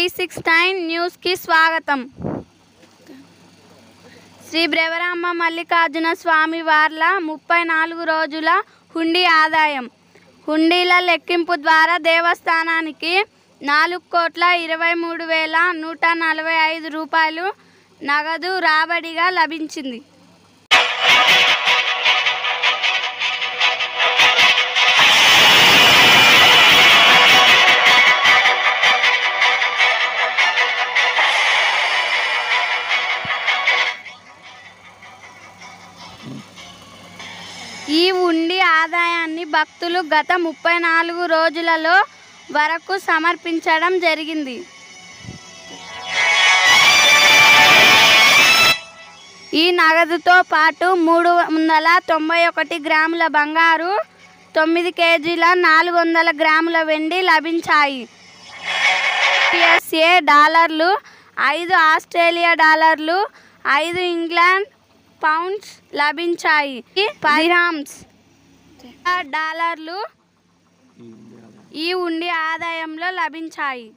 369 news కి స్వాగతం. శ్రీ బ్రవరామ మల్లికార్జున స్వామి వార్ల 34 రోజుల హుండీ ఆదాయం. హుండీల లెక్కింపు ద్వారా దేవస్థానానికి 4,23,145 రూపాయలు నగదు రాబడిగా లభించింది. ఈ హుండీ ఆదాయాన్ని భక్తులు గత 34 రోజులలో వరకు సమర్పించడం జరిగింది. ఈ నగదుతో పాటు 391 గ్రాముల బంగారు, 9 కేజీల 400 గ్రాముల వెండి లభించాయి. USA డాలర్లు, 5 ఆస్ట్రేలియా డాలర్లు, 5 ఇంగ్లాండ్ పౌండ్స్ లభించాయి. dirhams డాలర్లు ఈ హుండీ ఆదాయంలో లభించాయి.